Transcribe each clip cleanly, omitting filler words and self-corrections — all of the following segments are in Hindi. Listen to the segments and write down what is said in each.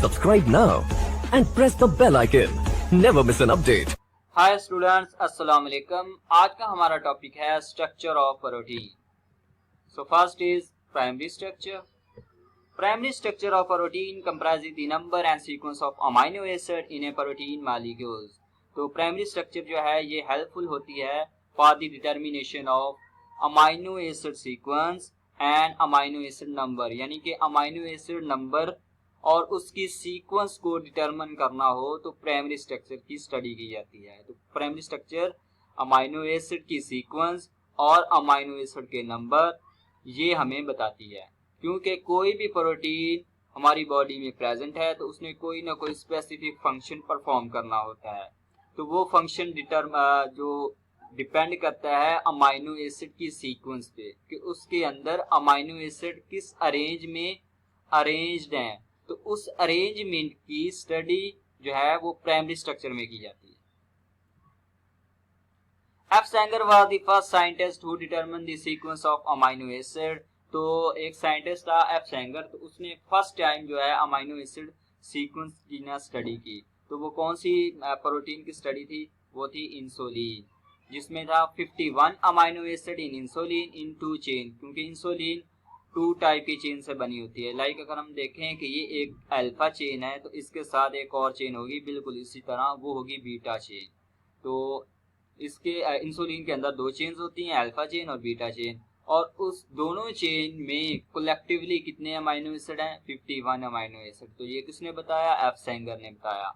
Subscribe now and press the bell icon. Never miss an update. Hi students, अस्सलाम वालेकुम। आज का हमारा टॉपिक है structure of protein. So first is primary structure. Primary structure of protein comprises the number and sequence of amino acid in A protein molecules. तो प्राइमरी स्ट्रक्चर जो है ये हेल्पफुल होती है for the determination of amino acid sequence and amino acid number, यानी कि अमीनो एसिड नंबर और उसकी सीक्वेंस को डिटरमिन करना हो तो प्राइमरी स्ट्रक्चर की स्टडी की जाती है। तो प्राइमरी स्ट्रक्चर अमीनो एसिड की सीक्वेंस और अमीनो एसिड के नंबर ये हमें बताती है, क्योंकि कोई भी प्रोटीन हमारी बॉडी में प्रेजेंट है तो उसने कोई ना कोई स्पेसिफिक फंक्शन परफॉर्म करना होता है। तो वो फंक्शन जो डिपेंड करता है अमीनो एसिड की सीक्वेंस पे कि उसके अंदर अमीनो एसिड किस अरेंज में अरेंज्ड हैं। तो उस अरेंजमेंट की स्टडी जो है वो प्राइमरी स्ट्रक्चर में की जाती है। F Sengar was the first scientist who determine the sequence of amino acid. तो एक साइंटिस्ट था एफ सेंगर, तो उसने फर्स्ट टाइम जो है अमीनो एसिड सीक्वेंस की ना स्टडी की। तो वो कौन सी प्रोटीन की स्टडी थी? वो थी इंसुलिन, जिसमें था 51 amino acid in insulin in 2 chain, क्योंकि इंसुलिन 2 टाइप की चेन से बनी होती है। लाइक अगर हम देखें कि ये एक अल्फा चेन है तो इसके साथ एक और चेन होगी बिल्कुल इसी तरह, वो होगी बीटा चेन। तो इसके इंसुलिन के अंदर 2 चेन्स होती हैं, अल्फा चेन और बीटा चेन, और उस दोनों चेन में कलेक्टिवली कितने अमीनो एसिड हैं? 51 अमीनो एसिड। तो ये किसने बताया? एफ सेंगर ने बताया।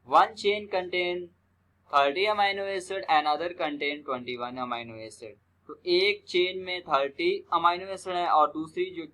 One chain contain 30 amino acid and other contain 21 amino acid. तो एक चेन में 30 अमीनो एसिड है और दूसरी जो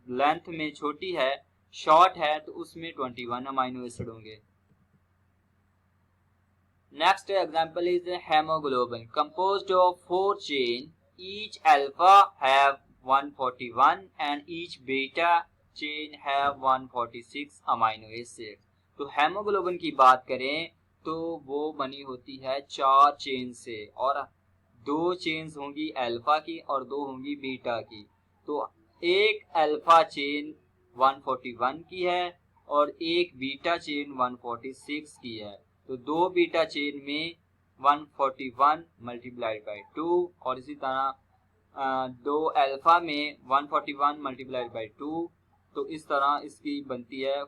लेंथ में छोटी है, शॉर्ट है, तो उसमें 21 अमीनो एसिड होंगे। Next example is haemoglobin composed of 4 chain, each alpha have 141 and each beta chain have 146 amino acid. तो हेमोग्लोबिन की बात करें तो वो बनी होती है 4 चेन से, और 2 चेन्स होंगी अल्फा की और 2 होंगी बीटा की। तो एक अल्फा चेन 141 की है और एक बीटा चेन 146 की है। तो 2 बीटा चेन में 141 मल्टीप्लाइड बाई 2 और इसी तरह 2 अल्फा में 141 मल्टीप्लाइड बाई 2। तो इस तरह इसकी बनती है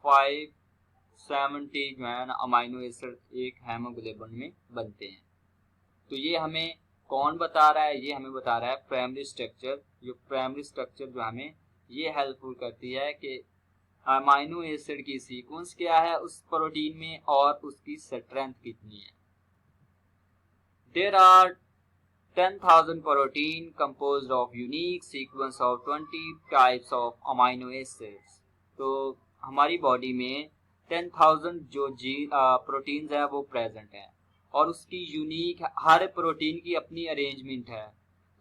570 जो है ना अमीनो एसिड एक हेमोग्लोबिन में बनते हैं। तो ये हमें कौन बता रहा है? ये हमें बता रहा है प्राइमरी स्ट्रक्चर। जो प्राइमरी स्ट्रक्चर जो हमें ये हेल्पफुल करती है कि अमीनो एसिड की सीक्वेंस क्या है उस प्रोटीन में और उसकी स्ट्रेंथ कितनी है। There are 10,000 protein composed of unique sequence of 20 types of amino acids. तो हमारी बॉडी में 10,000 जो प्रोटीन्स हैं वो प्रेजेंट हैं और उसकी यूनिक हर प्रोटीन की अपनी अरेंजमेंट है।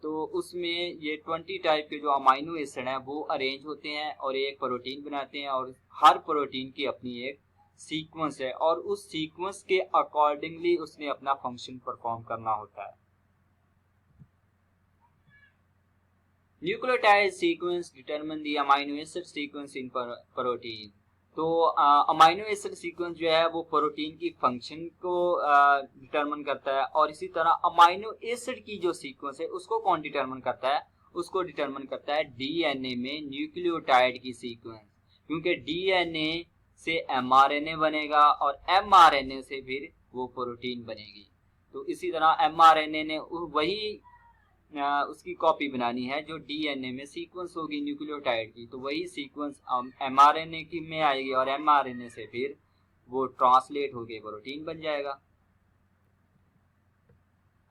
तो उसमें ये 20 टाइप के जो अमीनो एसिड हैं वो अरेंज होते हैं और एक प्रोटीन बनाते हैं, और हर प्रोटीन की अपनी एक सीक्वेंस है और उस सीक्वेंस के अकॉर्डिंगली उसने अपना फंक्शन परफॉर्म करना होता है। Nucleotide sequence determine the amino acid sequence in protein. तो अमीनो एसिड सीक्वेंस जो है वो प्रोटीन की फंक्शन को डिटरमिन करता है, और इसी तरह अमीनो एसिड की जो सीक्वेंस है उसको कौन डिटरमिन करता है? उसको डिटरमिन करता है डीएनए में न्यूक्लियोटाइड की सीक्वेंस, क्योंकि डीएनए से एमआरएनए बनेगा और एमआरएनए से फिर वो प्रोटीन बनेगी। तो इसी तरह एमआरएनए ने वही उसकी कॉपी बनानी है जो डीएनए में सीक्वेंस होगी न्यूक्लियोटाइड की, तो वही सीक्वेंस एमआरएनए की में आएगी और एमआरएनए से फिर वो ट्रांसलेट होके प्रोटीन बन जाएगा।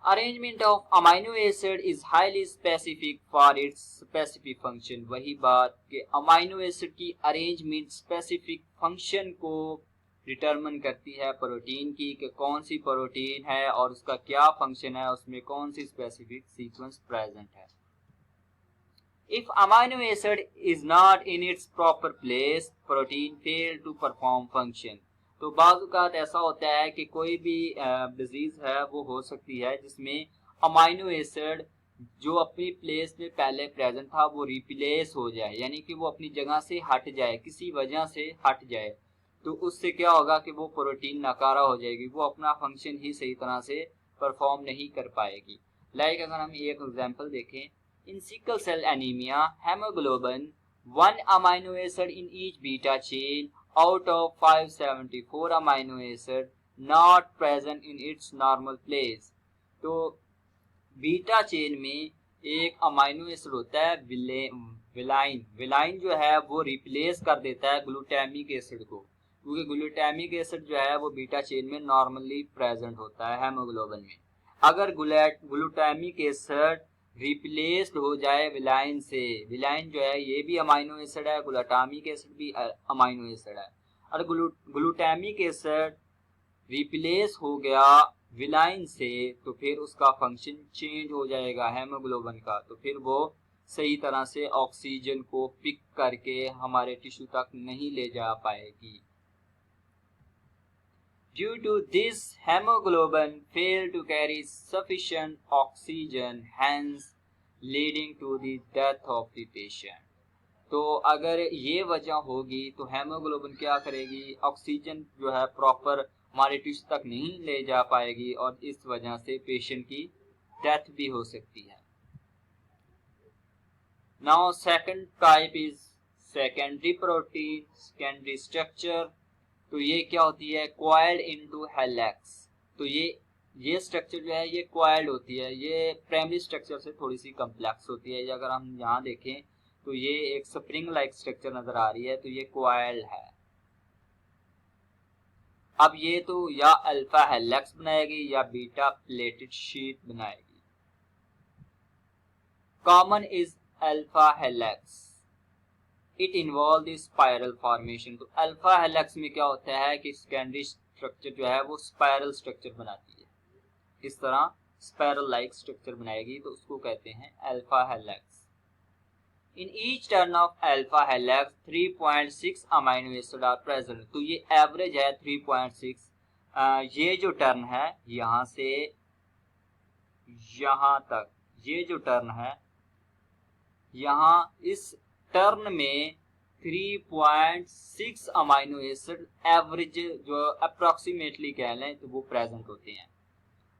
Arrangement of amino acid is highly specific for its specific function. वही बात कि अमीनो एसिड की अरेंजमेंट स्पेसिफिक फंक्शन को डिटरमिन करती है प्रोटीन की कि कौन सी प्रोटीन है और उसका क्या फंक्शन है, उसमें कौन सी स्पेसिफिक सीक्वेंस प्रेजेंट है। If amino acid is not in its proper place, protein fail to perform function. तो बाज़ औक़ात ऐसा होता है कि कोई भी डिजीज है वो हो सकती है जिसमें अमीनो एसिड जो अपनी प्लेस पे पहले प्रेजेंट था वो रिप्लेस हो जाए, यानी कि वो अपनी जगह से हट जाए, किसी वजह से हट जाए, तो उससे क्या होगा कि वो प्रोटीन नकारा हो जाएगी, वो अपना फंक्शन ही सही तरह से परफॉर्म नहीं कर पाएगी। लाइक अगर हम एक एग्जांपल देखें, in sickle cell anaemia haemoglobin 1 amino acid in each beta chain out of 574 amino acid not present in its normal place। तो बीटा चेन में एक अमाइनो एसिड होता है विलाइन। विलाइन जो है वो रिप्लेस कर देता है ग्लूटामिक एसिड को, क्योंकि ग्लूटामिक एसिड जो है वो बीटा चेन में नॉर्मली प्रेजेंट होता है हेमोग्लोबिन में। अगर ग्लूटामिक एसिड रिप्लेस्ड हो जाए विलाइन से, विलाइन जो है ये भी अमाइनो एसिड है, ग्लूटामिक एसिड भी अमाइनो एसिड है, और ग्लूटामिक एसिड रिप्लेस हो गया विलाइन से, तो फिर उसका फंक्शन चेंज हो जाएगा हेमोग्लोबिन का, तो फिर वो सही तरह से ऑक्सीजन को पिक करके हमारे टिश्यू तक नहीं ले जा पाएगी। Due to this, hemoglobin fail to carry sufficient oxygen, hence leading to the death of the patient। तो अगर ये वजह होगी तो हेमोग्लोबिन क्या करेगी, ऑक्सीजन जो है प्रॉपर हमारे टिश्यू तक नहीं ले जा पाएगी, और इस वजह से पेशेंट की डेथ भी हो सकती है। Now second type is secondary protein secondary structure. तो ये क्या होती है, कॉइल्ड इनटू हेलिक्स। तो ये स्ट्रक्चर जो है ये कॉइल्ड होती है, ये प्राइमरी स्ट्रक्चर से थोड़ी सी कम्प्लेक्स होती है। अगर हम यहाँ देखें तो ये एक स्प्रिंग लाइक स्ट्रक्चर नजर आ रही है, तो ये कॉइल्ड है। अब ये तो या अल्फा हेलिक्स बनाएगी या बीटा प्लेटेड शीट बनाएगी। Common is alpha helix, it involve the spiral formation. तो अल्फा हेलिक्स में क्या होता है कि सेकेंडरी स्ट्रक्चर जो है वो स्पाइरल स्ट्रक्चर बनाती है, इस तरह स्पाइरल लाइक स्ट्रक्चर बनाएगी, तो उसको कहते हैं alpha helix. In each turn of alpha helix 3.6 amino acid are present। तो ये एवरेज है 3.6। ये जो टर्न है यहाँ से यहाँ तक, ये जो टर्न है यहाँ इस टर्न में 3.6 अमाइनो एसिड एवरेज जो अप्रोक्सीमेटली कह लें तो वो प्रेजेंट होते हैं,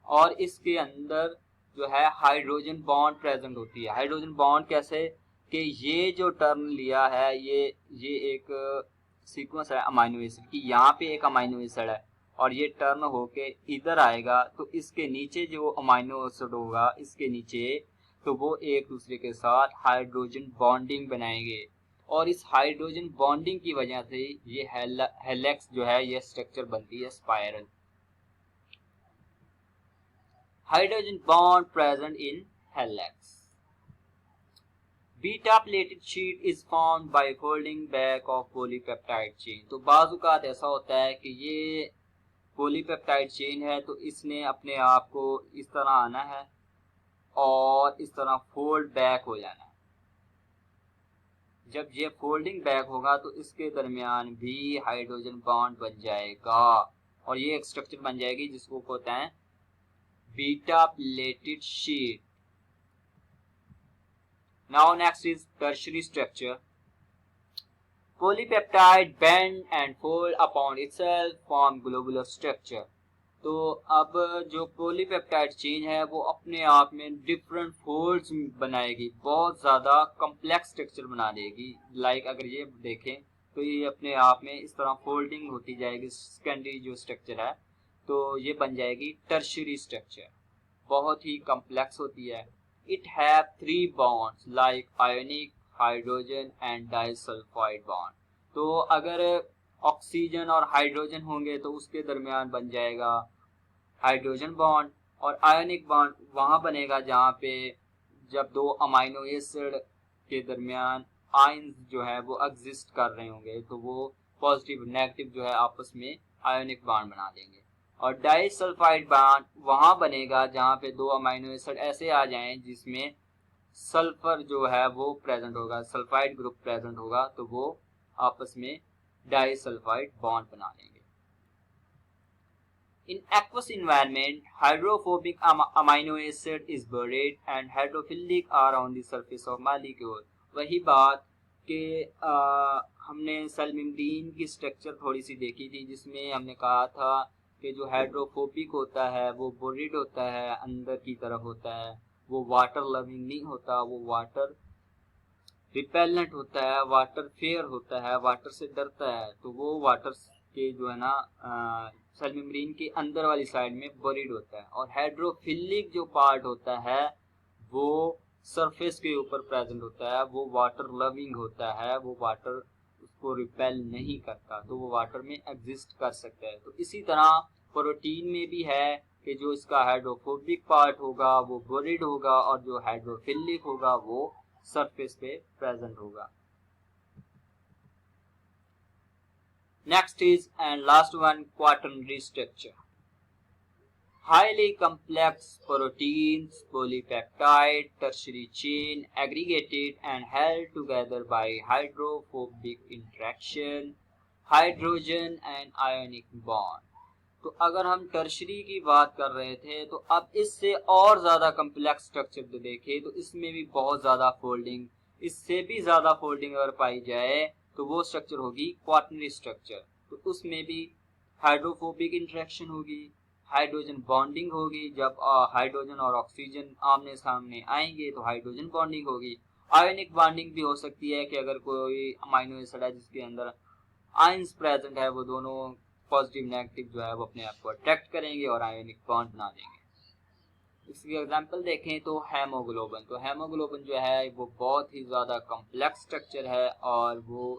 और इसके अंदर जो है हाइड्रोजन बॉन्ड प्रेजेंट होती है। हाइड्रोजन बॉन्ड कैसे कि ये जो टर्न लिया है ये एक सीक्वेंस है अमाइनो एसिड की, यहाँ पे एक अमाइनो एसिड है और ये टर्न होके इधर आएगा, तो इसके नीचे जो अमाइनो एसिड होगा इसके नीचे, तो वो एक दूसरे के साथ हाइड्रोजन बॉन्डिंग बनाएंगे, और इस हाइड्रोजन बॉन्डिंग की वजह से ये हेलिक्स जो है ये स्ट्रक्चर बनती है spiral. Hydrogen bond present in helix. Beta pleated sheet is formed by folding back of polypeptide chain. तो बाजुकात ऐसा होता है कि ये पॉलीपेप्टाइड चेन है, तो इसने अपने आप को इस तरह आना है और इस तरह फोल्ड बैक हो जाना है। जब ये फोल्डिंग बैक होगा तो इसके दरमियान भी हाइड्रोजन बॉन्ड बन जाएगा, और ये एक स्ट्रक्चर बन जाएगी जिसको कहते हैं beta pleated sheet. Now next is tertiary structure. Polypeptide bend and fold upon itself form globular structure। तो अब जो पॉलीपेप्टाइड चेन है वो अपने आप में डिफरेंट फोल्ड्स बनाएगी, बहुत ज़्यादा कम्प्लेक्स स्ट्रक्चर बना देगी। लाइक अगर ये देखें तो ये अपने आप में इस तरह फोल्डिंग होती जाएगी। सेकेंडरी जो स्ट्रक्चर है तो ये बन जाएगी टर्शियरी स्ट्रक्चर, बहुत ही कम्प्लेक्स होती है। It have 3 bonds like ionic, hydrogen and disulfide bond। तो अगर ऑक्सीजन और हाइड्रोजन होंगे तो उसके दरमियान बन जाएगा हाइड्रोजन बॉन्ड, और आयोनिक बॉन्ड वहाँ बनेगा जहाँ पे जब दो अमाइनो एसिड के दरमियान आयंस जो है वो एग्जिस्ट कर रहे होंगे, तो वो पॉजिटिव नेगेटिव जो है आपस में आयोनिक बॉन्ड बना देंगे। और डाइसल्फाइड बॉन्ड वहाँ बनेगा जहाँ पे दो अमाइनो एसिड ऐसे आ जाएं जिसमें सल्फर जो है वो प्रेजेंट होगा, सल्फाइड ग्रुप प्रेजेंट होगा, तो वो आपस में डाइसल्फाइड बॉन्ड बना लेंगे। In aqueous environment, hydrophobic amino acid is buried and hydrophilic are on the surface of molecule. वही बात कि हमने सेल मेम्ब्रेन की स्ट्रक्चर थोड़ी सी देखी थी, जिसमें हमने कहा था कि जो हाइड्रोफोबिक होता है वो बोरिड होता है, अंदर की तरफ होता है, वो वाटर लविंग नहीं होता, वो वाटर रिपेलेंट होता है, वाटर फेयर होता है, वाटर से डरता है। तो वो वाटर के जो है ना सेल मेम्ब्रेन के अंदर वाली साइड में बोरिड होता है। और हाइड्रोफिलिक जो पार्ट होता है वो सरफेस के ऊपर प्रेजेंट होता है, वो वाटर लविंग होता है, वो वाटर उसको रिपेल नहीं करता, तो वो वाटर में एग्जिस्ट कर सकता है। तो इसी तरह प्रोटीन में भी है कि जो इसका हाइड्रोफोबिक पार्ट होगा वो बोरिड होगा और जो हाइड्रोफिलिक होगा वो सरफेस पे प्रेजेंट होगा। Next is and last one, quaternary structure. Highly complex proteins, polypeptide, tertiary chain, aggregated and held together by hydrophobic interaction, hydrogen and ionic bond. तो अगर हम टर्शरी की बात कर रहे थे तो अब इससे और ज़्यादा कम्प्लेक्स स्ट्रक्चर देखें तो इसमें भी बहुत ज़्यादा फोल्डिंग, इससे भी ज़्यादा फोल्डिंग अगर पाई जाए तो वो स्ट्रक्चर होगी क्वाटरनरी स्ट्रक्चर। तो उसमें भी हाइड्रोफोबिक इंटरेक्शन होगी, हाइड्रोजन बॉन्डिंग होगी, जब हाइड्रोजन और ऑक्सीजन आमने सामने आएंगे तो हाइड्रोजन बॉन्डिंग होगी। आयोनिक बॉन्डिंग भी हो सकती है कि अगर कोई अमाइनो एसिड है जिसके अंदर आयंस प्रेजेंट है, वो दोनों पॉजिटिव नेगेटिव जो है वो अपने आप को अट्रैक्ट करेंगे और आयोनिक बॉन्ड बना देंगे। इसकी एग्जांपल देखें तो हेमोग्लोबिन, तो हेमोग्लोबिन जो है वो बहुत ही ज़्यादा कॉम्प्लेक्स स्ट्रक्चर है और वो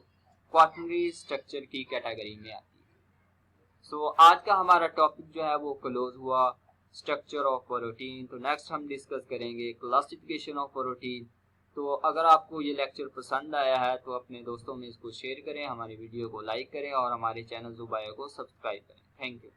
क्वाटरनरी स्ट्रक्चर की कैटेगरी में आती है। सो आज का हमारा टॉपिक जो है वो क्लोज हुआ, स्ट्रक्चर ऑफ प्रोटीन। तो नेक्स्ट हम डिस्कस करेंगे क्लासिफिकेशन ऑफ प्रोटीन। तो अगर आपको ये लेक्चर पसंद आया है तो अपने दोस्तों में इसको शेयर करें, हमारी वीडियो को लाइक करें और हमारे चैनल ज़ुबाया को सब्सक्राइब करें। Thank you.